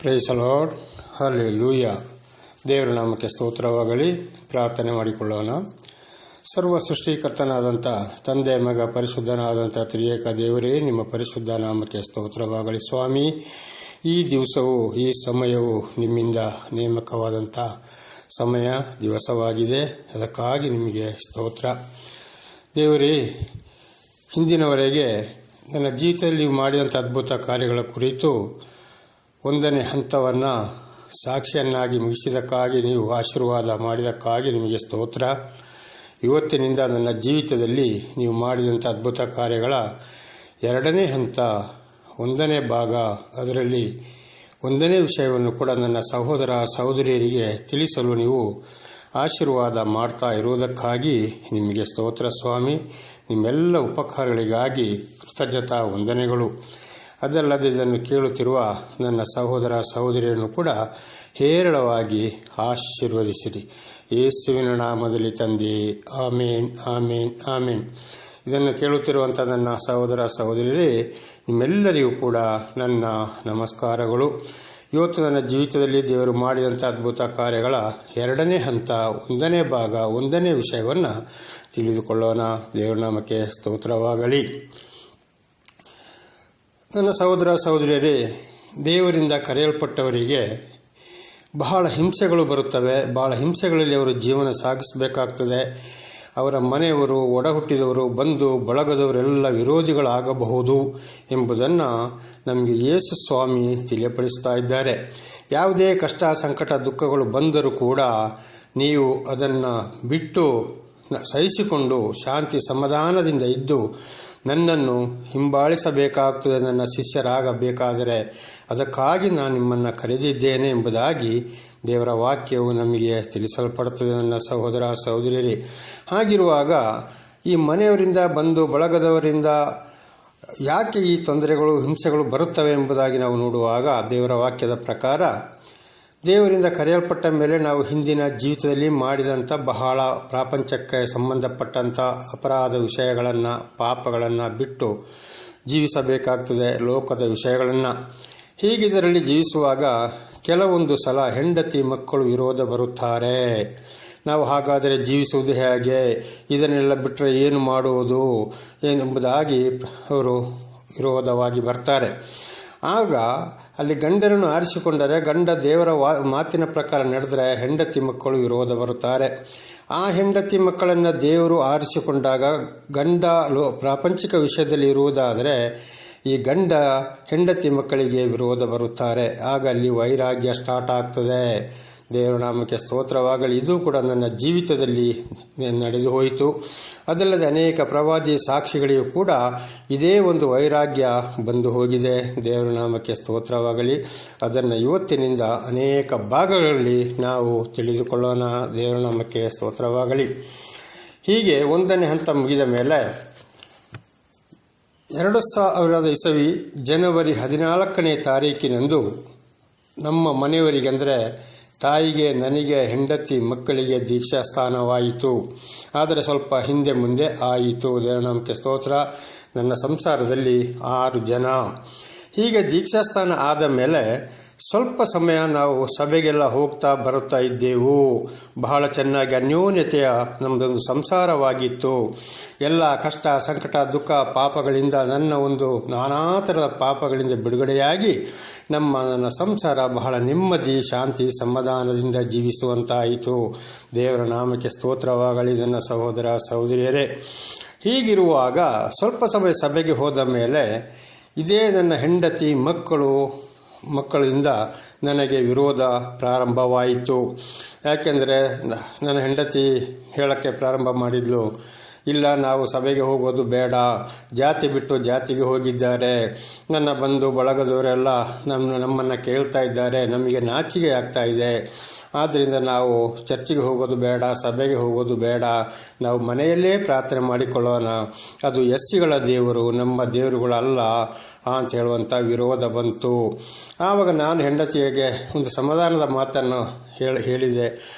Price the lord, hallelujah. ದೇವರ ನಾಮಕ್ಕೆ ಸ್ತೋತ್ರವಾಗಲಿ. ಪ್ರಾರ್ಥನೆ ಮಾಡಿಕೊಳ್ಳೋಣ. ಸರ್ವ ಸೃಷ್ಟಿಕರ್ತನಾದಂಥ ತಂದೆ, ಮಗ, ಪರಿಶುದ್ಧನಾದಂಥ ತ್ರಿಯೇಕ ದೇವರೇ, ನಿಮ್ಮ ಪರಿಶುದ್ಧ ನಾಮಕ್ಕೆ ಸ್ತೋತ್ರವಾಗಲಿ. ಸ್ವಾಮಿ, ಈ ದಿವಸವು, ಈ ಸಮಯವು ನಿಮ್ಮಿಂದ ನೇಮಕವಾದಂಥ ಸಮಯ ದಿವಸವಾಗಿದೆ. ಅದಕ್ಕಾಗಿ ನಿಮಗೆ ಸ್ತೋತ್ರ. ದೇವರೇ, ಹಿಂದಿನವರೆಗೆ ನನ್ನ ಜೀವಿತದಲ್ಲಿ ಮಾಡಿದಂಥ ಅದ್ಭುತ ಕಾರ್ಯಗಳ ಕುರಿತು ಒಂದನೇ ಹಂತವನ್ನು ಸಾಕ್ಷಿಯನ್ನಾಗಿ ಮುಗಿಸಿದ್ದಕ್ಕಾಗಿ, ನೀವು ಆಶೀರ್ವಾದ ಮಾಡಿದ್ದಕ್ಕಾಗಿ ನಿಮಗೆ ಸ್ತೋತ್ರ. ಇವತ್ತಿನಿಂದ ನನ್ನ ಜೀವಿತದಲ್ಲಿ ನೀವು ಮಾಡಿದಂಥ ಅದ್ಭುತ ಕಾರ್ಯಗಳ ಎರಡನೇ ಹಂತ, ಒಂದನೇ ಭಾಗ, ಅದರಲ್ಲಿ ಒಂದನೇ ವಿಷಯವನ್ನು ಕೂಡ ನನ್ನ ಸಹೋದರ ಸಹೋದರಿಯರಿಗೆ ತಿಳಿಸಲು ನೀವು ಆಶೀರ್ವಾದ ಮಾಡ್ತಾ ಇರುವುದಕ್ಕಾಗಿ ನಿಮಗೆ ಸ್ತೋತ್ರ ಸ್ವಾಮಿ. ನಿಮ್ಮೆಲ್ಲ ಉಪಕಾರಗಳಿಗಾಗಿ ಕೃತಜ್ಞತಾ ವಂದನೆಗಳು. ಅದಲ್ಲದೆ ಇದನ್ನು ಕೇಳುತ್ತಿರುವ ನನ್ನ ಸಹೋದರ ಸಹೋದರಿಯರನ್ನು ಕೂಡ ಹೇರಳವಾಗಿ ಆಶೀರ್ವದಿಸಿರಿ. ಯೇಸುವಿನ ನಾಮದಲ್ಲಿ ತಂದೆ, ಆಮೇನ್, ಆಮೇನ್, ಆಮೇನ್. ಇದನ್ನು ಕೇಳುತ್ತಿರುವಂಥ ನನ್ನ ಸಹೋದರ ಸಹೋದರಿಯರೇ, ನಿಮ್ಮೆಲ್ಲರಿಗೂ ಕೂಡ ನನ್ನ ನಮಸ್ಕಾರಗಳು. ಇವತ್ತು ನನ್ನ ಜೀವಿತದಲ್ಲಿ ದೇವರು ಮಾಡಿದಂಥ ಅದ್ಭುತ ಕಾರ್ಯಗಳ ಎರಡನೇ ಹಂತ, ಒಂದನೇ ಭಾಗ, ಒಂದನೇ ವಿಷಯವನ್ನು ತಿಳಿದುಕೊಳ್ಳೋಣ. ದೇವರ ನಾಮಕ್ಕೆ ಸ್ತೋತ್ರವಾಗಲಿ. ನನ್ನ ಸಹೋದರ ಸಹೋದರಿಯರೇ, ದೇವರಿಂದ ಕರೆಯಲ್ಪಟ್ಟವರಿಗೆ ಬಹಳ ಹಿಂಸೆಗಳು ಬರುತ್ತವೆ. ಬಹಳ ಹಿಂಸೆಗಳಲ್ಲಿ ಅವರು ಜೀವನ ಸಾಗಿಸಬೇಕಾಗ್ತದೆ. ಅವರ ಮನೆಯವರು, ಒಡ ಹುಟ್ಟಿದವರು, ಬಂಧು ಬಳಗದವರೆಲ್ಲ ವಿರೋಧಿಗಳಾಗಬಹುದು ಎಂಬುದನ್ನು ನಮಗೆ ಯೇಸು ಸ್ವಾಮಿ ತಿಳಿಯಪಡಿಸ್ತಾ ಇದ್ದಾರೆ. ಯಾವುದೇ ಕಷ್ಟ, ಸಂಕಟ, ದುಃಖಗಳು ಬಂದರೂ ಕೂಡ ನೀವು ಅದನ್ನು ಬಿಟ್ಟು ಸಹಿಸಿಕೊಂಡು ಶಾಂತಿ ಸಮಾಧಾನದಿಂದ ಇದ್ದು ನನ್ನನ್ನು ಹಿಂಬಾಲಿಸಬೇಕಾಗ್ತದೆ. ನನ್ನ ಶಿಷ್ಯರಾಗಬೇಕಾದರೆ ಅದಕ್ಕಾಗಿ ನಾನು ನಿಮ್ಮನ್ನು ಕರೆದಿದ್ದೇನೆ ಎಂಬುದಾಗಿ ದೇವರ ವಾಕ್ಯವು ನಮಗೆ ತಿಳಿಸಲ್ಪಡುತ್ತದೆ. ನನ್ನ ಸಹೋದರ ಸಹೋದರಿಯರೇ, ಹಾಗಿರುವಾಗ ಈ ಮನೆಯವರಿಂದ, ಬಂಧು ಬಳಗದವರಿಂದ ಯಾಕೆ ಈ ತೊಂದರೆಗಳು, ಹಿಂಸೆಗಳು ಬರುತ್ತವೆ ಎಂಬುದಾಗಿ ನಾವು ನೋಡುವಾಗ, ದೇವರ ವಾಕ್ಯದ ಪ್ರಕಾರ ದೇವರಿಂದ ಕರೆಯಲ್ಪಟ್ಟ ಮೇಲೆ ನಾವು ಹಿಂದಿನ ಜೀವಿತದಲ್ಲಿ ಮಾಡಿದಂಥ ಬಹಳ ಪ್ರಾಪಂಚಕ್ಕೆ ಸಂಬಂಧಪಟ್ಟಂಥ ಅಪರಾಧ ವಿಷಯಗಳನ್ನು, ಪಾಪಗಳನ್ನು ಬಿಟ್ಟು ಜೀವಿಸಬೇಕಾಗ್ತದೆ, ಲೋಕದ ವಿಷಯಗಳನ್ನು. ಹೀಗಿದರಲ್ಲಿ ಜೀವಿಸುವಾಗ ಕೆಲವೊಂದು ಸಲ ಹೆಂಡತಿ ಮಕ್ಕಳು ವಿರೋಧ ಬರುತ್ತಾರೆ. ನಾವು ಹಾಗಾದರೆ ಜೀವಿಸುವುದು ಹೇಗೆ, ಇದನ್ನೆಲ್ಲ ಬಿಟ್ಟರೆ ಏನು ಮಾಡುವುದು ಏನೆಂಬುದಾಗಿ ಅವರು ವಿರೋಧವಾಗಿ ಬರ್ತಾರೆ. ಆಗ ಅಲ್ಲಿ ಗಂಡನನ್ನು ಆರಿಸಿಕೊಂಡರೆ, ಗಂಡ ದೇವರ ಮಾತಿನ ಪ್ರಕಾರ ನಡೆದರೆ ಹೆಂಡತಿ ಮಕ್ಕಳು ವಿರೋಧ ಬರುತ್ತಾರೆ. ಆ ಹೆಂಡತಿ ಮಕ್ಕಳನ್ನು ದೇವರು ಆರಿಸಿಕೊಂಡಾಗ ಗಂಡ ಪ್ರಾಪಂಚಿಕ ವಿಷಯದಲ್ಲಿ ಇರುವುದಾದರೆ ಈ ಗಂಡ ಹೆಂಡತಿ ಮಕ್ಕಳಿಗೆ ವಿರೋಧ ಬರುತ್ತಾರೆ. ಆಗ ಅಲ್ಲಿ ವೈರಾಗ್ಯ ಸ್ಟಾರ್ಟ್ ಆಗ್ತದೆ. ದೇವರ ನಾಮಕ್ಕೆ ಸ್ತೋತ್ರವಾಗಲಿ. ಇದು ಕೂಡ ನನ್ನ ಜೀವಿತದಲ್ಲಿ ನಡೆದು ಹೋಯಿತು. ಅದಲ್ಲದೆ ಅನೇಕ ಪ್ರವಾದಿ ಸಾಕ್ಷಿಗಳಿಗೂ ಕೂಡ ಇದೇ ಒಂದು ವೈರಾಗ್ಯ ಬಂದು ಹೋಗಿದೆ. ದೇವರ ನಾಮಕ್ಕೆ ಸ್ತೋತ್ರವಾಗಲಿ. ಅದನ್ನು ಇವತ್ತಿನಿಂದ ಅನೇಕ ಭಾಗಗಳಲ್ಲಿ ನಾವು ತಿಳಿದುಕೊಳ್ಳೋಣ. ದೇವರ ನಾಮಕ್ಕೆ ಸ್ತೋತ್ರವಾಗಲಿ. ಹೀಗೆ ಒಂದನೇ ಹಂತ ಮುಗಿದ ಮೇಲೆ 2000 ಇಸವಿ ಜನವರಿ 14ನೇ ತಾರೀಕಿನಂದು ನಮ್ಮ ಮನೆಯವರಿಗೆ, ಅಂದರೆ ತಾಯಿಗೆ, ನನಗೆ, ಹೆಂಡತಿ ಮಕ್ಕಳಿಗೆ ದೀಕ್ಷಾ ಸ್ಥಾನವಾಯಿತು. ಆದರೆ ಸ್ವಲ್ಪ ಹಿಂದೆ ಮುಂದೆ ಆಯಿತು. ದೇವರ ನಾಮಕ್ಕೆ ಸ್ತೋತ್ರ. ನನ್ನ ಸಂಸಾರದಲ್ಲಿ 6 ಜನ. ಹೀಗೆ ದೀಕ್ಷಾಸ್ಥಾನ ಆದ ಮೇಲೆ ಸ್ವಲ್ಪ ಸಮಯ ನಾವು ಸಭೆಗೆಲ್ಲ ಹೋಗ್ತಾ ಬರುತ್ತಾ ಇದ್ದೆವು. ಬಹಳ ಚೆನ್ನಾಗಿ ಅನ್ಯೋನ್ಯತೆಯ ನಮ್ಮದೊಂದು ಸಂಸಾರವಾಗಿತ್ತು. ಎಲ್ಲ ಕಷ್ಟ, ಸಂಕಟ, ದುಃಖ, ಪಾಪಗಳಿಂದ, ನನ್ನ ಒಂದು ನಾನಾ ಥರದ ಪಾಪಗಳಿಂದ ಬಿಡುಗಡೆಯಾಗಿ ನನ್ನ ಸಂಸಾರ ಬಹಳ ನೆಮ್ಮದಿ, ಶಾಂತಿ, ಸಮಾಧಾನದಿಂದ ಜೀವಿಸುವಂತಾಯಿತು. ದೇವರ ನಾಮಕ್ಕೆ ಸ್ತೋತ್ರವಾಗಲಿ. ನನ್ನ ಸಹೋದರ ಸಹೋದರಿಯರೇ, ಹೀಗಿರುವಾಗ ಸ್ವಲ್ಪ ಸಮಯ ಸಭೆಗೆ ಹೋದ ಮೇಲೆ ಇದೇ ನನ್ನ ಹೆಂಡತಿ ಮಕ್ಕಳಿಂದ ನನಗೆ ವಿರೋಧ ಪ್ರಾರಂಭವಾಯಿತು. ಯಾಕೆಂದರೆ ನನ್ನ ಹೆಂಡತಿ ಹೇಳೋಕ್ಕೆ ಪ್ರಾರಂಭ ಮಾಡಿದ್ಲು, ಇಲ್ಲ, ನಾವು ಸಭೆಗೆ ಹೋಗೋದು ಬೇಡ, ಜಾತಿ ಬಿಟ್ಟು ಜಾತಿಗೆ ಹೋಗಿದ್ದಾರೆ, ನನ್ನ ಬಂಧು ಬಳಗದವರೆಲ್ಲ ನಮ್ಮನ್ನು ಕೇಳ್ತಾ ಇದ್ದಾರೆ, ನಮಗೆ ನಾಚಿಕೆ ಆಗ್ತಾ ಇದೆ, ಆದ್ದರಿಂದ ನಾವು ಚರ್ಚಿಗೆ ಹೋಗೋದು ಬೇಡ, ಸಭೆಗೆ ಹೋಗೋದು ಬೇಡ, ನಾವು ಮನೆಯಲ್ಲೇ ಪ್ರಾರ್ಥನೆ ಮಾಡಿಕೊಳ್ಳೋಣ, ಅದು ಎಸ್ಸಿಗಳ ದೇವರು, ನಮ್ಮ ದೇವರುಗಳಲ್ಲ ಅಂತ ಹೇಳುವಂಥ ವಿರೋಧ ಬಂತು. ಆವಾಗ ನಾನು ಹೆಂಡತಿಗೆ ಒಂದು ಸಮಾಧಾನದ ಮಾತನ್ನು ಹೇಳಿದೆ.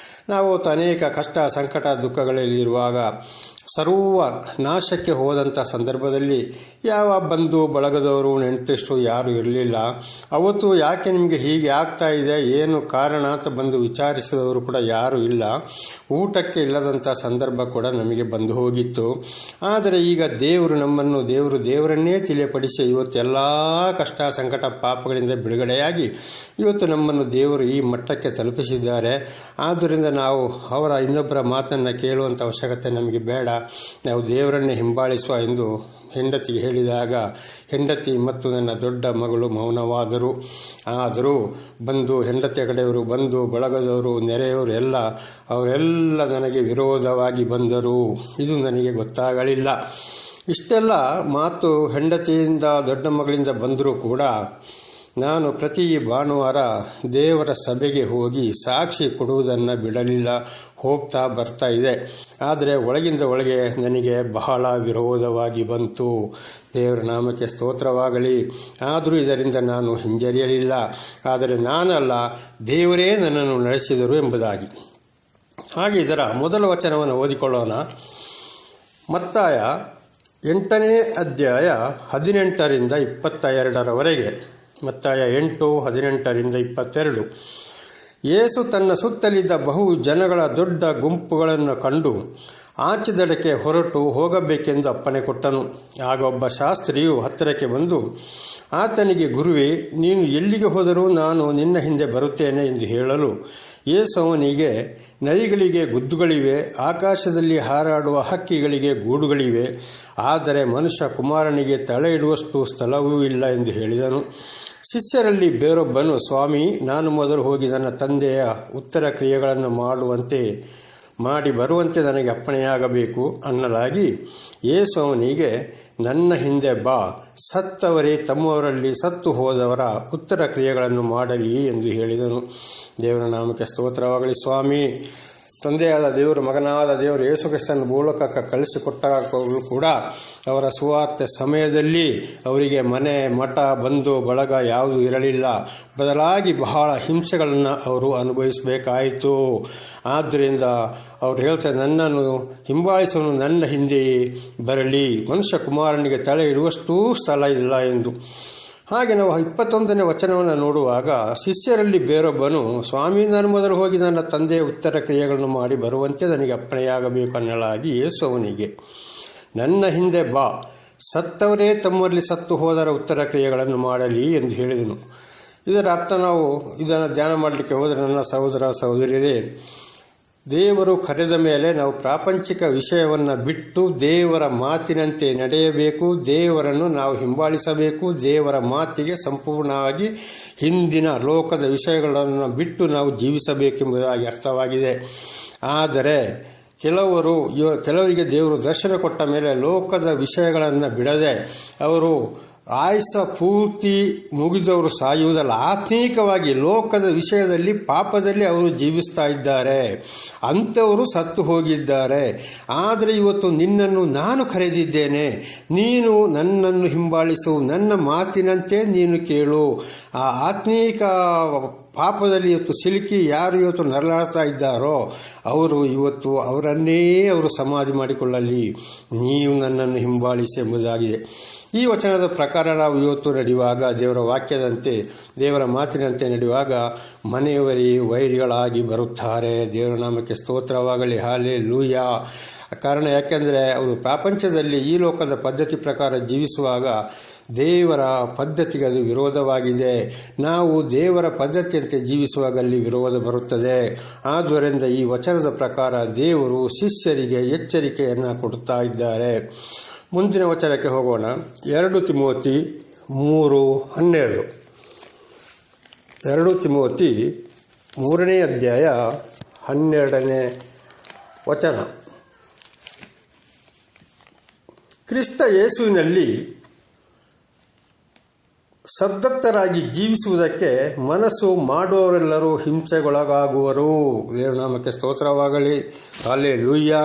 ನಾವು ಅನೇಕ ಕಷ್ಟ, ಸಂಕಟ, ದುಃಖಗಳಲ್ಲಿರುವಾಗ ಸರ್ವ ನಾಶಕ್ಕೆ ಹೋದಂಥ ಸಂದರ್ಭದಲ್ಲಿ ಯಾವ ಬಂಧು ಬಳಗದವರು ನೆಂಟರಿಷ್ಟರು ಯಾರೂ ಇರಲಿಲ್ಲ. ಅವತ್ತು ಯಾಕೆ ನಿಮಗೆ ಹೀಗೆ ಆಗ್ತಾ ಇದೆ, ಏನು ಕಾರಣ ಅಂತ ಬಂದು ವಿಚಾರಿಸಿದವರು ಕೂಡ ಯಾರೂ ಇಲ್ಲ. ಊಟಕ್ಕೆ ಇಲ್ಲದಂಥ ಸಂದರ್ಭ ಕೂಡ ನಮಗೆ ಬಂದು ಹೋಗಿತ್ತು. ಆದರೆ ಈಗ ದೇವರನ್ನೇ ತಿಳಿಯಪಡಿಸಿ ಇವತ್ತು ಎಲ್ಲ ಕಷ್ಟ ಸಂಕಟ ಪಾಪಗಳಿಂದ ಬಿಡುಗಡೆಯಾಗಿ ಇವತ್ತು ನಮ್ಮನ್ನು ದೇವರು ಈ ಮಟ್ಟಕ್ಕೆ ತಲುಪಿಸಿದ್ದಾರೆ. ಆದ್ದರಿಂದ ನಾವು ಅವರ ಇನ್ನೊಬ್ಬರ ಮಾತನ್ನು ಕೇಳುವಂಥ ಅವಶ್ಯಕತೆ ನಮಗೆ ಬೇಡ, ನಾವು ದೇವರನ್ನೇ ಹಿಂಬಾಲಿಸುವ ಎಂದು ಹೆಂಡತಿಗೆ ಹೇಳಿದಾಗ ಹೆಂಡತಿ ಮತ್ತು ನನ್ನ ದೊಡ್ಡ ಮಗಳು ಮೌನವಾದರು. ಆದರೂ ಹೆಂಡತಿಯ ಕಡೆಯವರು ಬಂದು ಬಳಗದವರು ನೆರೆಯವರು ಅವರೆಲ್ಲ ನನಗೆ ವಿರೋಧವಾಗಿ ಬಂದರು. ಇದು ನನಗೆ ಗೊತ್ತಾಗಲಿಲ್ಲ. ಇಷ್ಟೆಲ್ಲ ಮಾತು ಹೆಂಡತಿಯಿಂದ ದೊಡ್ಡ ಮಗಳಿಂದ ಬಂದರೂ ಕೂಡ ನಾನು ಪ್ರತಿ ಭಾನುವಾರ ದೇವರ ಸಭೆಗೆ ಹೋಗಿ ಸಾಕ್ಷಿ ಕೊಡುವುದನ್ನು ಬಿಡಲಿಲ್ಲ. ಹೋಗ್ತಾ ಬರ್ತಾ ಇದೆ. ಆದರೆ ಒಳಗಿಂದ ಒಳಗೆ ನನಗೆ ಬಹಳ ವಿರೋಧವಾಗಿ ಬಂತು. ದೇವರ ನಾಮಕ್ಕೆ ಸ್ತೋತ್ರವಾಗಲಿ. ಆದರೂ ಇದರಿಂದ ನಾನು ಹಿಂಜರಿಯಲಿಲ್ಲ. ಆದರೆ ನಾನಲ್ಲ, ದೇವರೇ ನನ್ನನ್ನು ನಡೆಸಿದರು ಎಂಬುದಾಗಿ. ಹಾಗೆ ಇದರ ಮೊದಲ ವಚನವನ್ನು ಓದಿಕೊಳ್ಳೋಣ. ಮತ್ತಾಯ 8ನೇ ಅಧ್ಯಾಯ 18ರಿಂದ 22ರವರೆಗೆ. ಮತ್ತಾಯ 8:18ರಿಂದ 22. ಯೇಸು ತನ್ನ ಸುತ್ತಲಿದ್ದ ಬಹು ಜನಗಳ ದೊಡ್ಡ ಗುಂಪುಗಳನ್ನು ಕಂಡು ಆಚೆದಡಕ್ಕೆ ಹೊರಟು ಹೋಗಬೇಕೆಂದು ಅಪ್ಪಣೆ ಕೊಟ್ಟನು. ಆಗ ಒಬ್ಬ ಶಾಸ್ತ್ರಿಯು ಹತ್ತಿರಕ್ಕೆ ಬಂದು ಆತನಿಗೆ, ಗುರುವೇ, ನೀನು ಎಲ್ಲಿಗೆ ಹೋದರೂ ನಾನು ನಿನ್ನ ಹಿಂದೆ ಬರುತ್ತೇನೆ ಎಂದು ಹೇಳಲು, ಯೇಸು ಅವನಿಗೆ, ನದಿಗಳಿಗೆ ಗುದ್ದುಗಳಿವೆ, ಆಕಾಶದಲ್ಲಿ ಹಾರಾಡುವ ಹಕ್ಕಿಗಳಿಗೆ ಗೂಡುಗಳಿವೆ, ಆದರೆ ಮನುಷ್ಯ ಕುಮಾರನಿಗೆ ತಲೆ ಇಡುವಷ್ಟು ಸ್ಥಳವೂ ಇಲ್ಲ ಎಂದು ಹೇಳಿದನು. ಶಿಷ್ಯರಲ್ಲಿ ಬೇರೊಬ್ಬನು, ಸ್ವಾಮಿ, ನಾನು ಮೊದಲು ಹೋಗಿ ನನ್ನ ತಂದೆಯ ಉತ್ತರ ಕ್ರಿಯೆಗಳನ್ನು ಮಾಡಿ ಬರುವಂತೆ ನನಗೆ ಅಪ್ಪಣೆಯಾಗಬೇಕು ಅನ್ನಲಾಗಿ, ಯೇಸು ಅವನಿಗೆ, ನನ್ನ ಹಿಂದೆ ಬಾ, ಸತ್ತವರೇ ತಮ್ಮವರಲ್ಲಿ ಸತ್ತು ಹೋದವರ ಉತ್ತರ ಕ್ರಿಯೆಗಳನ್ನು ಮಾಡಲಿ ಎಂದು ಹೇಳಿದನು. ದೇವರ ನಾಮಕ್ಕೆ ಸ್ತೋತ್ರವಾಗಲಿ. ಸ್ವಾಮಿ, ತಂದೆಯಾದ ದೇವರು, ಮಗನಾದ ದೇವರು ಯೇಸು ಕ್ರಿಸ್ತನ ಮೂಲಕ ಕಳಿಸಿಕೊಟ್ಟಾಗಲೂ ಕೂಡ ಅವರ ಸುವಾರ್ತೆ ಸಮಯದಲ್ಲಿ ಅವರಿಗೆ ಮನೆ ಮಠ ಬಂಧು ಬಳಗ ಯಾವುದೂ ಇರಲಿಲ್ಲ. ಬದಲಾಗಿ ಬಹಳ ಹಿಂಸೆಗಳನ್ನು ಅವರು ಅನುಭವಿಸಬೇಕಾಯಿತು. ಆದ್ದರಿಂದ ಅವರು ಹೇಳ್ತಾರೆ, ನನ್ನನ್ನು ಹಿಂಬಾಲಿಸುವನು ನನ್ನ ಹಿಂದೆಯೇ ಬರಲಿ, ಮನುಷ್ಯ ಕುಮಾರನಿಗೆ ತಲೆ ಇಡುವಷ್ಟೂ ಸ್ಥಳ ಇಲ್ಲ ಎಂದು. ಹಾಗೆ ನಾವು 21ನೇ ವಚನವನ್ನು ನೋಡುವಾಗ, ಶಿಷ್ಯರಲ್ಲಿ ಬೇರೊಬ್ಬನು, ಸ್ವಾಮಿ, ನಾನು ಮೊದಲು ಹೋಗಿ ನನ್ನ ತಂದೆಯ ಉತ್ತರ ಕ್ರಿಯೆಗಳನ್ನು ಮಾಡಿ ಬರುವಂತೆ ನನಗೆ ಅಪ್ಪಣೆಯಾಗಬೇಕು ಅನ್ನಲಾಗಿ, ಯೇಸು ಅವನಿಗೆ, ನನ್ನ ಹಿಂದೆ ಬಾ, ಸತ್ತವರೇ ತಮ್ಮಲ್ಲಿ ಸತ್ತು ಹೋದರ ಉತ್ತರ ಕ್ರಿಯೆಗಳನ್ನು ಮಾಡಲಿ ಎಂದು ಹೇಳಿದನು. ಇದರ ಅರ್ಥ ನಾವು ಇದನ್ನು ಧ್ಯಾನ ಮಾಡಲಿಕ್ಕೆ ಹೋದರೆ, ನನ್ನ ಸಹೋದರ ಸಹೋದರಿಯರೇ, ದೇವರು ಕರೆದ ಮೇಲೆ ನಾವು ಪ್ರಾಪಂಚಿಕ ವಿಷಯವನ್ನು ಬಿಟ್ಟು ದೇವರ ಮಾತಿನಂತೆ ನಡೆಯಬೇಕು. ದೇವರನ್ನು ನಾವು ಹಿಂಬಾಲಿಸಬೇಕು. ದೇವರ ಮಾತಿಗೆ ಸಂಪೂರ್ಣವಾಗಿ ಹಿಂದಿನ ಲೋಕದ ವಿಷಯಗಳನ್ನು ಬಿಟ್ಟು ನಾವು ಜೀವಿಸಬೇಕೆಂಬುದಾಗಿ ಅರ್ಥವಾಗಿದೆ. ಆದರೆ ಕೆಲವರಿಗೆ ದೇವರು ದರ್ಶನ ಕೊಟ್ಟ ಮೇಲೆ ಲೋಕದ ವಿಷಯಗಳನ್ನು ಬಿಡದೆ ಅವರು ಆಯುಷ್ಯ ಪೂರ್ತಿ ಮುಗಿದವರು ಸಾಯುವುದಲ್ಲ, ಆತ್ಮೀಕವಾಗಿ ಲೋಕದ ವಿಷಯದಲ್ಲಿ ಪಾಪದಲ್ಲಿ ಅವರು ಜೀವಿಸ್ತಾ ಇದ್ದಾರೆ. ಅಂಥವರು ಸತ್ತು ಹೋಗಿದ್ದಾರೆ. ಆದರೆ ಇವತ್ತು ನಿನ್ನನ್ನು ನಾನು ಕರೆದಿದ್ದೇನೆ, ನೀನು ನನ್ನನ್ನು ಹಿಂಬಾಲಿಸು, ನನ್ನ ಮಾತಿನಂತೆ ನೀನು ಕೇಳು. ಆ ಆತ್ಮೀಕ ಪಾಪದಲ್ಲಿ ಇವತ್ತು ಸಿಲುಕಿ ಯಾರು ಇವತ್ತು ನರಳಾಡ್ತಾ ಇದ್ದಾರೋ ಅವರನ್ನು ಸಮಾಧಿ ಮಾಡಿಕೊಳ್ಳಲಿ, ನೀವು ನನ್ನನ್ನು ಹಿಂಬಾಲಿಸಿ ಎಂಬುದಾಗಿದೆ. ಈ ವಚನದ ಪ್ರಕಾರ ನಾವು ಇವತ್ತು ನಡೆಯುವಾಗ, ದೇವರ ವಾಕ್ಯದಂತೆ ದೇವರ ಮಾತಿನಂತೆ ನಡೆಯುವಾಗ ವೈರಿಗಳಾಗಿ ಬರುತ್ತಾರೆ. ದೇವರ ನಾಮಕ್ಕೆ ಸ್ತೋತ್ರವಾಗಲಿ. ಹಲ್ಲೆಲೂಯಾ. ಕಾರಣ ಯಾಕೆಂದರೆ ಅವರು ಪ್ರಪಂಚದಲ್ಲಿ ಈ ಲೋಕದ ಪದ್ಧತಿ ಪ್ರಕಾರ ಜೀವಿಸುವಾಗ ದೇವರ ಪದ್ಧತಿಗೆ ಅದು ವಿರೋಧವಾಗಿದೆ. ನಾವು ದೇವರ ಪದ್ಧತಿಯಂತೆ ಜೀವಿಸುವಾಗ ಅಲ್ಲಿ ವಿರೋಧ ಬರುತ್ತದೆ. ಆದ್ದರಿಂದ ಈ ವಚನದ ಪ್ರಕಾರ ದೇವರು ಶಿಷ್ಯರಿಗೆ ಎಚ್ಚರಿಕೆಯನ್ನು ಕೊಡುತ್ತಾ ಇದ್ದಾರೆ. ಮುಂದಿನ ವಚನಕ್ಕೆ ಹೋಗೋಣ. 2 ತಿಮೋತಿ 3:12. 2 ತಿಮೋತಿ 3ನೇ ಅಧ್ಯಾಯ 12ನೇ ವಚನ. ಕ್ರಿಸ್ತ ಯೇಸುವಿನಲ್ಲಿ ಸದ್ಭಕ್ತರಾಗಿ ಜೀವಿಸುವುದಕ್ಕೆ ಮನಸ್ಸು ಮಾಡುವವರೆಲ್ಲರೂ ಹಿಂಸೆಗೊಳಗಾಗುವರು. ದೇವರ ನಾಮಕ್ಕೆ ಸ್ತೋತ್ರವಾಗಲಿ. ಹಲ್ಲೆಲೂಯಾ.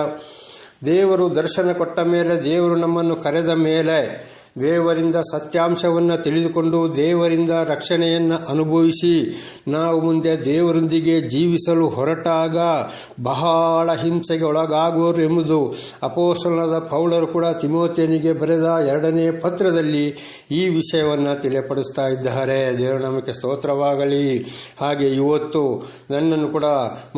ದೇವರು ದರ್ಶನ ಕೊಟ್ಟ ಮೇಲೆ, ದೇವರು ನಮ್ಮನ್ನು ಕರೆದ ಮೇಲೆ ದೇವರಿಂದ ಸತ್ಯಾಂಶವನ್ನು ತಿಳಿದುಕೊಂಡು ದೇವರಿಂದ ರಕ್ಷಣೆಯನ್ನು ಅನುಭವಿಸಿ ನಾವು ಮುಂದೆ ದೇವರೊಂದಿಗೆ ಜೀವಿಸಲು ಹೊರಟಾಗ ಬಹಳ ಹಿಂಸೆಗೆ ಒಳಗಾಗುವರು ಎಂಬುದು ಅಪೊಸ್ತಲನಾದ ಪೌಲರು ಕೂಡ ತಿಮೋಥೆಯನಿಗೆ ಬರೆದ 2ನೇ ಪತ್ರದಲ್ಲಿ ಈ ವಿಷಯವನ್ನು ತಿಳಿಯಪಡಿಸ್ತಾ ಇದ್ದಾರೆ. ದೇವರ ನಾಮಕ್ಕೆ ಸ್ತೋತ್ರವಾಗಲಿ. ಹಾಗೆ ಇವತ್ತು ನನ್ನನ್ನು ಕೂಡ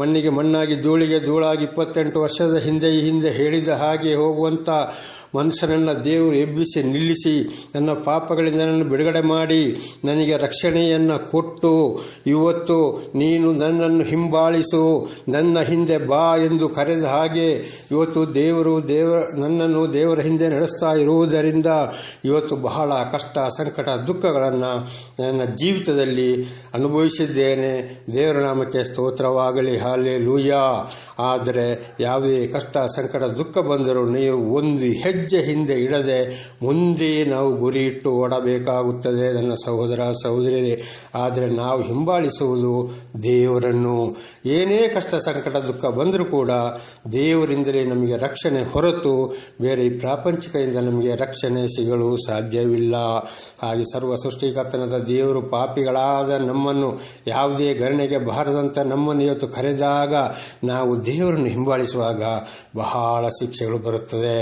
ಮಣ್ಣಿಗೆ ಮಣ್ಣಾಗಿ ಧೂಳಿಗೆ ಧೂಳಾಗಿ 28 ವರ್ಷದ ಹಿಂದೆ ಹೇಳಿದ ಹಾಗೆ ಹೋಗುವಂಥ ಮನುಷ್ಯನನ್ನು ದೇವರು ಎಬ್ಬಿಸಿ ನಿಲ್ಲಿಸಿ ನನ್ನ ಪಾಪಗಳಿಂದ ನನ್ನನ್ನು ಬಿಡುಗಡೆ ಮಾಡಿ ನನಗೆ ರಕ್ಷಣೆಯನ್ನು ಕೊಟ್ಟು ಇವತ್ತು ನೀನು ನನ್ನನ್ನು ಹಿಂಬಾಲಿಸು, ನನ್ನ ಹಿಂದೆ ಬಾ ಎಂದು ಕರೆದ ಹಾಗೆ ಇವತ್ತು ನನ್ನನ್ನು ದೇವರ ಹಿಂದೆ ನಡೆಸ್ತಾ ಇರುವುದರಿಂದ ಇವತ್ತು ಬಹಳ ಕಷ್ಟ, ಸಂಕಟ, ದುಃಖಗಳನ್ನು ನನ್ನ ಜೀವಿತದಲ್ಲಿ ಅನುಭವಿಸಿದ್ದೇನೆ. ದೇವರ ನಾಮಕ್ಕೆ ಸ್ತೋತ್ರವಾಗಲಿ. ಹಲ್ಲೆಲೂಯಾ. ಆದರೆ ಯಾವುದೇ ಕಷ್ಟ, ಸಂಕಟ, ದುಃಖ ಬಂದರೂ ನೀವು ಒಂದು ಹೆಜ್ಜೆ ಹಿಂದೆ ಇಡದೆ ಮುಂದೆ ನಾವು ಗುರಿ ಇಟ್ಟು ಓಡಬೇಕಾಗುತ್ತದೆ ನನ್ನ ಸಹೋದರ ಸಹೋದರಿಯರೇ. ಆದರೆ ನಾವು ಹಿಂಬಾಲಿಸುವುದು ದೇವರನ್ನು. ಏನೇ ಕಷ್ಟ, ಸಂಕಟ, ದುಃಖ ಬಂದರೂ ಕೂಡ ದೇವರಿಂದಲೇ ನಮಗೆ ರಕ್ಷಣೆ ಹೊರತು ಬೇರೆ ಈ ಪ್ರಾಪಂಚಿಕದಿಂದ ನಮಗೆ ರಕ್ಷಣೆ ಸಿಗಲು ಸಾಧ್ಯವಿಲ್ಲ. ಹಾಗೆ ಸರ್ವ ಸೃಷ್ಟಿಕರ್ತನಾದ ದೇವರು ಪಾಪಿಗಳಾದ ನಮ್ಮನ್ನು ಯಾವುದೇ ಗಣನೆಗೆ ಬಾರದಂಥ ನಮ್ಮನ್ನು ಇವತ್ತು ಕರೆದಾಗ ನಾವು ದೇವರನ್ನು ಹಿಂಬಾಲಿಸುವಾಗ ಬಹಳ ಶಿಕ್ಷೆಗಳು ಬರುತ್ತದೆ.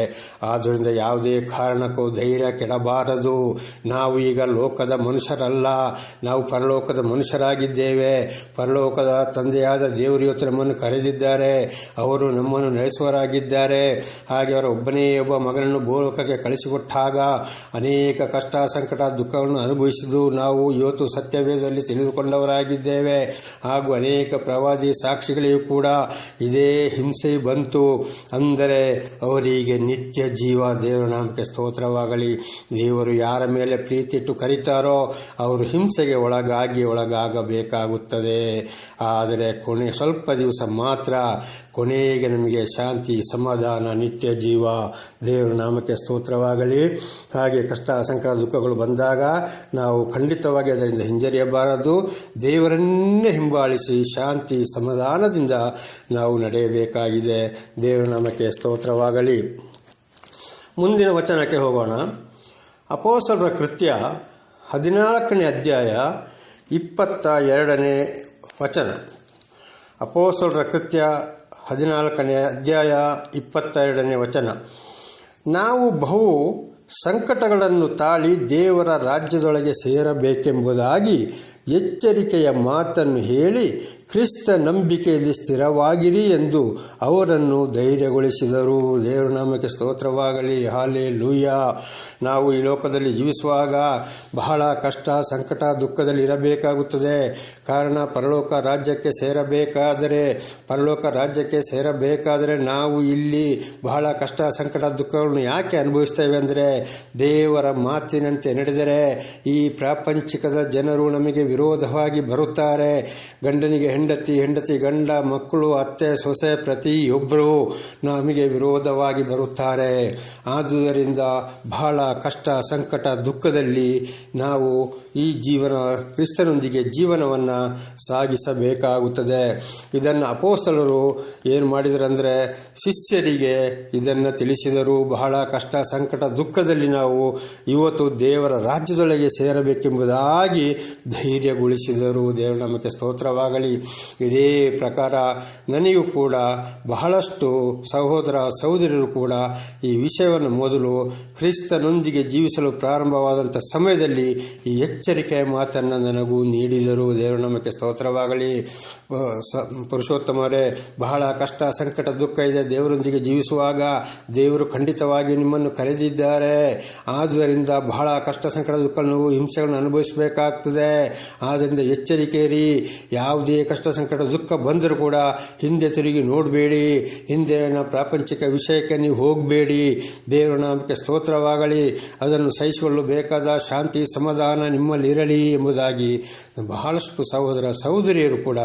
ಆದ್ದರಿಂದ ಯಾವುದೇ ಕಾರಣಕ್ಕೂ ಧೈರ್ಯ ಕೆಡಬಾರದು. ನಾವು ಈಗ ಲೋಕದ ಮನುಷ್ಯರಲ್ಲ, ನಾವು ಪರಲೋಕದ ಮನುಷ್ಯರಾಗಿದ್ದೇವೆ. ಪರಲೋಕದ ತಂದೆಯಾದ ದೇವರು ಇವತ್ತು ನಮ್ಮನ್ನು ಕರೆದಿದ್ದಾರೆ. ಅವರು ನಮ್ಮನ್ನು ನಡೆಸುವರಾಗಿದ್ದಾರೆ. ಹಾಗೆ ಅವರ ಒಬ್ಬನೇ ಒಬ್ಬ ಮಗನನ್ನು ಭೂಲೋಕಕ್ಕೆ ಕಳಿಸಿಕೊಟ್ಟಾಗ ಅನೇಕ ಕಷ್ಟ, ಸಂಕಟ, ದುಃಖಗಳನ್ನು ಅನುಭವಿಸಿದ್ದು ನಾವು ಇವತ್ತು ಸತ್ಯವೇದದಲ್ಲಿ ತಿಳಿದುಕೊಂಡವರಾಗಿದ್ದೇವೆ. ಹಾಗೂ ಅನೇಕ ಪ್ರವಾದಿ ಸಾಕ್ಷಿಗಳಿಗೂ ಕೂಡ ಇದೇ ಹಿಂಸೆ ಬಂತು. ಅಂದರೆ ಅವರಿಗೆ ನಿತ್ಯ ಜೀವ. ದೇವರ ನಾಮಕ್ಕೆ ಸ್ತೋತ್ರವಾಗಲಿ. ದೇವರು ಯಾರ ಮೇಲೆ ಪ್ರೀತಿ ಇಟ್ಟು ಕರೀತಾರೋ ಅವರು ಹಿಂಸೆಗೆ ಒಳಗಾಗಬೇಕಾಗುತ್ತದೆ. ಆದರೆ ಸ್ವಲ್ಪ ದಿವಸ ಮಾತ್ರ, ಕೊನೆಗೆ ನಮಗೆ ಶಾಂತಿ, ಸಮಾಧಾನ, ನಿತ್ಯ ಜೀವ. ದೇವರ ನಾಮಕ್ಕೆ ಸ್ತೋತ್ರವಾಗಲಿ. ಹಾಗೆ ಕಷ್ಟ, ಸಂಕಟ, ದುಃಖಗಳು ಬಂದಾಗ ನಾವು ಖಂಡಿತವಾಗಿ ಅದರಿಂದ ಹಿಂಜರಿಯಬಾರದು. ದೇವರನ್ನೇ ಹಿಂಬಾಲಿಸಿ ಶಾಂತಿ, ಸಮಾಧಾನದಿಂದ ನಾವು ನಡೆಯಬೇಕಾಗಿದೆ. ದೇವರ ನಾಮಕ್ಕೆ ಸ್ತೋತ್ರವಾಗಲಿ. ಮುಂದಿನ ವಚನಕ್ಕೆ ಹೋಗೋಣ. ಅಪೊಸ್ತಲರ ಕೃತ್ಯ 14ನೇ ಅಧ್ಯಾಯ 22ನೇ ವಚನ. ಅಪೊಸ್ತಲರ ಕೃತ್ಯ 14ನೇ ಅಧ್ಯಾಯ 22ನೇ ವಚನ. ನಾವು ಬಹು ಸಂಕಟಗಳನ್ನು ತಾಳಿ ದೇವರ ರಾಜ್ಯದೊಳಗೆ ಸೇರಬೇಕೆಂಬುದಾಗಿ ಎಚ್ಚರಿಕೆಯ ಮಾತನ್ನು ಹೇಳಿ ಕ್ರಿಸ್ತ ನಂಬಿಕೆಯಲ್ಲಿ ಸ್ಥಿರವಾಗಿರಿ ಎಂದು ಅವರನ್ನು ಧೈರ್ಯಗೊಳಿಸಿದರು. ದೇವರ ನಾಮಕ್ಕೆ ಸ್ತೋತ್ರವಾಗಲಿ. ಹಲ್ಲೆಲೂಯಾ. ನಾವು ಈ ಲೋಕದಲ್ಲಿ ಜೀವಿಸುವಾಗ ಬಹಳ ಕಷ್ಟ, ಸಂಕಟ, ದುಃಖದಲ್ಲಿ ಇರಬೇಕಾಗುತ್ತದೆ. ಕಾರಣ ಪರಲೋಕ ರಾಜ್ಯಕ್ಕೆ ಸೇರಬೇಕಾದರೆ ನಾವು ಇಲ್ಲಿ ಬಹಳ ಕಷ್ಟ, ಸಂಕಟ, ದುಃಖಗಳನ್ನು ಯಾಕೆ ಅನುಭವಿಸ್ತೇವೆ ಅಂದರೆ ದೇವರ ಮಾತಿನಂತೆ ನಡೆದರೆ ಈ ಪ್ರಾಪಂಚಿಕದ ಜನರು ನಮಗೆ ವಿರೋಧವಾಗಿ ಬರುತ್ತಾರೆ. ಗಂಡನಿಗೆ ಹೆಂಡತಿ ಗಂಡ, ಮಕ್ಕಳು, ಅತ್ತೆ, ಸೊಸೆ, ಪ್ರತಿಯೊಬ್ಬರು ನಮಗೆ ವಿರೋಧವಾಗಿ ಬರುತ್ತಾರೆ. ಆದುದರಿಂದ ಬಹಳ ಕಷ್ಟ, ಸಂಕಟ, ದುಃಖದಲ್ಲಿ ನಾವು ಈ ಕ್ರಿಸ್ತನೊಂದಿಗೆ ಜೀವನವನ್ನು ಸಾಗಿಸಬೇಕಾಗುತ್ತದೆ. ಇದನ್ನು ಅಪೊಸ್ತಲರು ಏನು ಮಾಡಿದರಂದರೆ ಶಿಷ್ಯರಿಗೆ ಇದನ್ನು ತಿಳಿಸಿದರು. ಬಹಳ ಕಷ್ಟ, ಸಂಕಟ, ದುಃಖದಲ್ಲಿ ನಾವು ಇವತ್ತು ದೇವರ ರಾಜ್ಯದೊಳಗೆ ಸೇರಬೇಕೆಂಬುದಾಗಿ ಧೈರ್ಯಗೊಳಿಸಿದರು. ದೇವರ ನಾಮಕ್ಕೆ ಸ್ತೋತ್ರವಾಗಲಿ. ಇದೇ ಪ್ರಕಾರ ನನಗೂ ಕೂಡ ಬಹಳಷ್ಟು ಸಹೋದರ ಸಹೋದರರು ಕೂಡ ಈ ವಿಷಯವನ್ನು ಮೊದಲು ಕ್ರಿಸ್ತನೊಂದಿಗೆ ಜೀವಿಸಲು ಪ್ರಾರಂಭವಾದಂಥ ಸಮಯದಲ್ಲಿ ಈ ಎಚ್ಚರಿಕೆಯ ಮಾತನ್ನು ನನಗೂ ನೀಡಿದರು. ದೇವರ ನಾಮಕ್ಕೆ ಸ್ತೋತ್ರವಾಗಲಿ. ಪುರುಷೋತ್ತಮರೇ, ಬಹಳ ಕಷ್ಟ, ಸಂಕಟ, ದುಃಖ ಇದೆ. ದೇವರೊಂದಿಗೆ ಜೀವಿಸುವಾಗ ದೇವರು ಖಂಡಿತವಾಗಿ ನಿಮ್ಮನ್ನು ಕರೆದಿದ್ದಾರೆ. ಆದುದರಿಂದ ಬಹಳ ಕಷ್ಟ, ಸಂಕಟ, ದುಃಖ, ಹಿಂಸೆಗಳನ್ನು ಅನುಭವಿಸಬೇಕಾಗ್ತದೆ. ಆದ್ದರಿಂದ ಎಚ್ಚರಿಕೆ ಇರಿ. ಯಾವುದೇ ಕಷ್ಟ, ಸಂಕಟ, ದುಃಖ ಬಂದರೂ ಕೂಡ ಹಿಂದೆ ತಿರುಗಿ ನೋಡಬೇಡಿ. ಹಿಂದಿನ ಪ್ರಾಪಂಚಿಕ ವಿಷಯಕ್ಕೆ ನೀವು ಹೋಗಬೇಡಿ. ದೇವರ ನಾಮಕ್ಕೆ ಸ್ತೋತ್ರವಾಗಲಿ. ಅದನ್ನು ಸಹಿಸಿಕೊಳ್ಳಬೇಕಾದ ಶಾಂತಿ, ಸಮಾಧಾನ ನಿಮ್ಮಲ್ಲಿರಲಿ ಎಂಬುದಾಗಿ ಬಹಳಷ್ಟು ಸಹೋದರ ಸಹೋದರಿಯರು ಕೂಡ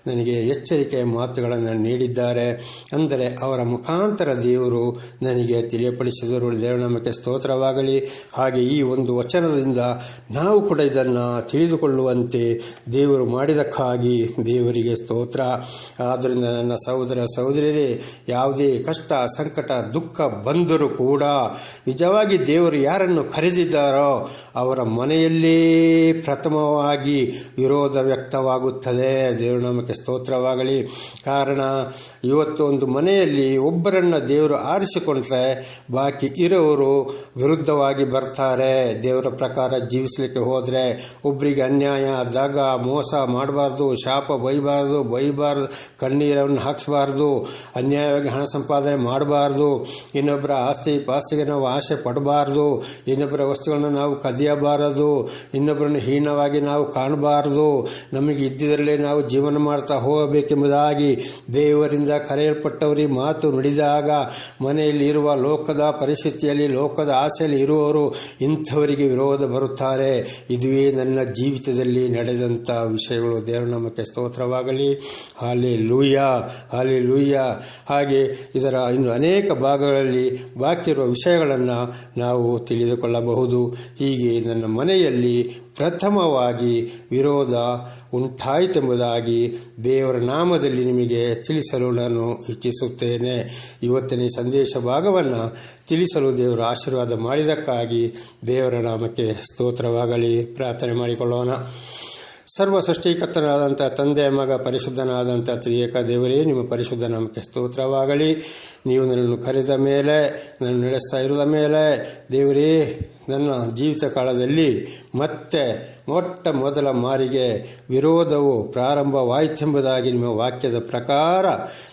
ನನಗೆ ಎಚ್ಚರಿಕೆಯ ಮಾತುಗಳನ್ನು ನೀಡಿದ್ದಾರೆ. ಅಂದರೆ ಅವರ ಮುಖಾಂತರ ದೇವರು ನನಗೆ ತಿಳಿಯಪಡಿಸಿದರು. ದೇವರ ನಾಮಕ್ಕೆ ಸ್ತೋತ್ರವಾಗಲಿ. ಹಾಗೆ ಈ ಒಂದು ವಚನದಿಂದ ನಾವು ಕೂಡ ಇದನ್ನು ತಿಳಿದುಕೊಳ್ಳುವ ತಿಳಿಸುವಂತೆ ದೇವರು ಮಾಡಿದ್ದಕ್ಕಾಗಿ ದೇವರಿಗೆ ಸ್ತೋತ್ರ. ಆದ್ದರಿಂದ ನನ್ನ ಸಹೋದರ ಸಹೋದರಿಯರೇ, ಯಾವುದೇ ಕಷ್ಟ ಸಂಕಟ ದುಃಖ ಬಂದರೂ ಕೂಡ ನಿಜವಾಗಿ ದೇವರು ಯಾರನ್ನು ಕರೆದಿದ್ದಾರೋ ಅವರ ಮನೆಯಲ್ಲೇ ಪ್ರಥಮವಾಗಿ ವಿರೋಧ ವ್ಯಕ್ತವಾಗುತ್ತದೆ. ದೇವರು ನಮಗೆ ಸ್ತೋತ್ರವಾಗಲಿ. ಕಾರಣ ಇವತ್ತು ಒಂದು ಮನೆಯಲ್ಲಿ ಒಬ್ಬರನ್ನು ದೇವರು ಆರಿಸಿಕೊಂಡ್ರೆ ಬಾಕಿ ಇರೋರು ವಿರುದ್ಧವಾಗಿ ಬರ್ತಾರೆ. ದೇವರ ಪ್ರಕಾರ ಜೀವಿಸಲಿಕ್ಕೆ ಹೋದರೆ ಒಬ್ಬರಿಗೆ ಅನ್ಯಾಯ ದಗ ಮೋಸ ಮಾಡಬಾರ್ದು, ಶಾಪ ಬೈಬಾರ್ದು, ಕಣ್ಣೀರನ್ನು ಹಾಕಿಸಬಾರ್ದು, ಅನ್ಯಾಯವಾಗಿ ಹಣ ಸಂಪಾದನೆ ಮಾಡಬಾರ್ದು, ಇನ್ನೊಬ್ಬರ ಪಾಸ್ತಿಗೆ ನಾವು ಆಸೆ ಪಡಬಾರ್ದು, ಇನ್ನೊಬ್ಬರ ವಸ್ತುಗಳನ್ನು ನಾವು ಕದಿಯಬಾರದು, ಇನ್ನೊಬ್ಬರನ್ನು ಹೀನವಾಗಿ ನಾವು ಕಾಣಬಾರದು, ನಮಗೆ ಇದ್ದಿದ್ದರಲ್ಲೇ ನಾವು ಜೀವನ ಮಾಡ್ತಾ ಹೋಗಬೇಕೆಂಬುದಾಗಿ ದೇವರಿಂದ ಕರೆಯಲ್ಪಟ್ಟವರಿಗೆ ಮಾತು ನುಡಿದಾಗ ಮನೆಯಲ್ಲಿ ಇರುವ ಲೋಕದ ಪರಿಸ್ಥಿತಿಯಲ್ಲಿ ಲೋಕದ ಆಸೆಯಲ್ಲಿ ಇರುವವರು ಇಂಥವರಿಗೆ ವಿರೋಧ ಬರುತ್ತಾರೆ. ಇದುವೇ ನನ್ನ ಜೀವಿತದಲ್ಲಿ ನಡೆದಂಥ ವಿಷಯಗಳು. ದೇವರ ನಮಗೆ ಸ್ತೋತ್ರವಾಗಲಿ. Hallelujah, hallelujah. ಹಾಗೆ ಇದರ ಇನ್ನು ಅನೇಕ ಭಾಗಗಳಲ್ಲಿ ಬಾಕಿ ಇರುವ ವಿಷಯಗಳನ್ನು ನಾವು ತಿಳಿದುಕೊಳ್ಳಬಹುದು. ಹೀಗೆ ನನ್ನ ಮನೆಯಲ್ಲಿ ಪ್ರಥಮವಾಗಿ ವಿರೋಧ ಉಂಟಾಯಿತೆಂಬುದಾಗಿ ದೇವರ ನಾಮದಲ್ಲಿ ನಿಮಗೆ ತಿಳಿಸಲು ನಾನು ಇಚ್ಛಿಸುತ್ತೇನೆ. ಇವತ್ತಿನ ಸಂದೇಶ ಭಾಗವನ್ನು ತಿಳಿಸಲು ದೇವರ ಆಶೀರ್ವಾದ ಮಾಡಿದ್ದಕ್ಕಾಗಿ ದೇವರ ನಾಮಕ್ಕೆ ಸ್ತೋತ್ರವಾಗಲಿ. ಪ್ರಾರ್ಥನೆ ಮಾಡಿಕೊಳ್ಳೋಣ. ಸರ್ವ ಸೃಷ್ಟಿಕರ್ತನಾದಂಥ ತಂದೆ ಮಗ ಪರಿಶುದ್ಧನಾದಂಥ ತ್ರಿಯೇಕ ದೇವರೇ, ನಿಮ್ಮ ಪರಿಶುದ್ಧ ನಾಮಕ್ಕೆ ಸ್ತೋತ್ರವಾಗಲಿ. ನೀವು ನನ್ನನ್ನು ಕರೆದ ಮೇಲೆ, ನನ್ನ ನಡೆಸ್ತಾ ಇರುವ ಮೇಲೆ ದೇವರೇ, ನನ್ನ ಜೀವಿತ ಕಾಲದಲ್ಲಿ ಮತ್ತೆ ಮೊಟ್ಟ ಮೊದಲ ಮಾರಿಗೆ ವಿರೋಧವು ಪ್ರಾರಂಭವಾಯಿತೆಂಬುದಾಗಿ ನಿಮ್ಮ ವಾಕ್ಯದ ಪ್ರಕಾರ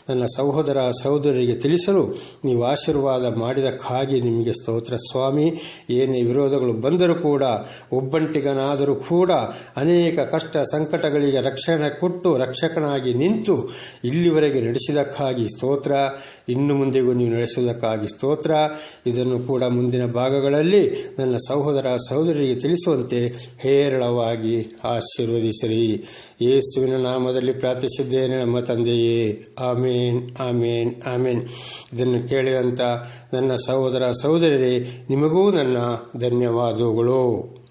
ನನ್ನ ಸಹೋದರ ಸಹೋದರರಿಗೆ ತಿಳಿಸಲು ನೀವು ಆಶೀರ್ವಾದ ಮಾಡಿದಕ್ಕಾಗಿ ನಿಮಗೆ ಸ್ತೋತ್ರ ಸ್ವಾಮಿ. ಏನೇ ವಿರೋಧಗಳು ಬಂದರೂ ಕೂಡ ಒಬ್ಬಂಟಿಗನಾದರೂ ಕೂಡ ಅನೇಕ ಕಷ್ಟ ಸಂಕಟಗಳಿಗೆ ರಕ್ಷಣೆ ಕೊಟ್ಟು ರಕ್ಷಕನಾಗಿ ನಿಂತು ಇಲ್ಲಿವರೆಗೆ ನಡೆಸಿದಕ್ಕಾಗಿ ಸ್ತೋತ್ರ. ಇನ್ನು ಮುಂದೆಗೂ ನೀವು ನಡೆಸುವುದಕ್ಕಾಗಿ ಸ್ತೋತ್ರ. ಇದನ್ನು ಕೂಡ ಮುಂದಿನ ಭಾಗಗಳಲ್ಲಿ ನನ್ನ ಸಹೋದರ ಸಹೋದರಿಗೆ ತಿಳಿಸುವಂತೆ ಹೇರಳವಾಗಿ ಆಶೀರ್ವದಿಸಿರಿ. ಯೇಸುವಿನ ನಾಮದಲ್ಲಿ ಪ್ರಾರ್ಥಿಸಿದ್ದೇನೆ ನಮ್ಮ ತಂದೆಯೇ, ಆಮೇನ್, ಆಮೇನ್, ಆಮೇನ್. ಇದನ್ನು ಕೇಳಿದಂಥ ನನ್ನ ಸಹೋದರ ಸಹೋದರರೇ, ನಿಮಗೂ ನನ್ನ ಧನ್ಯವಾದಗಳು.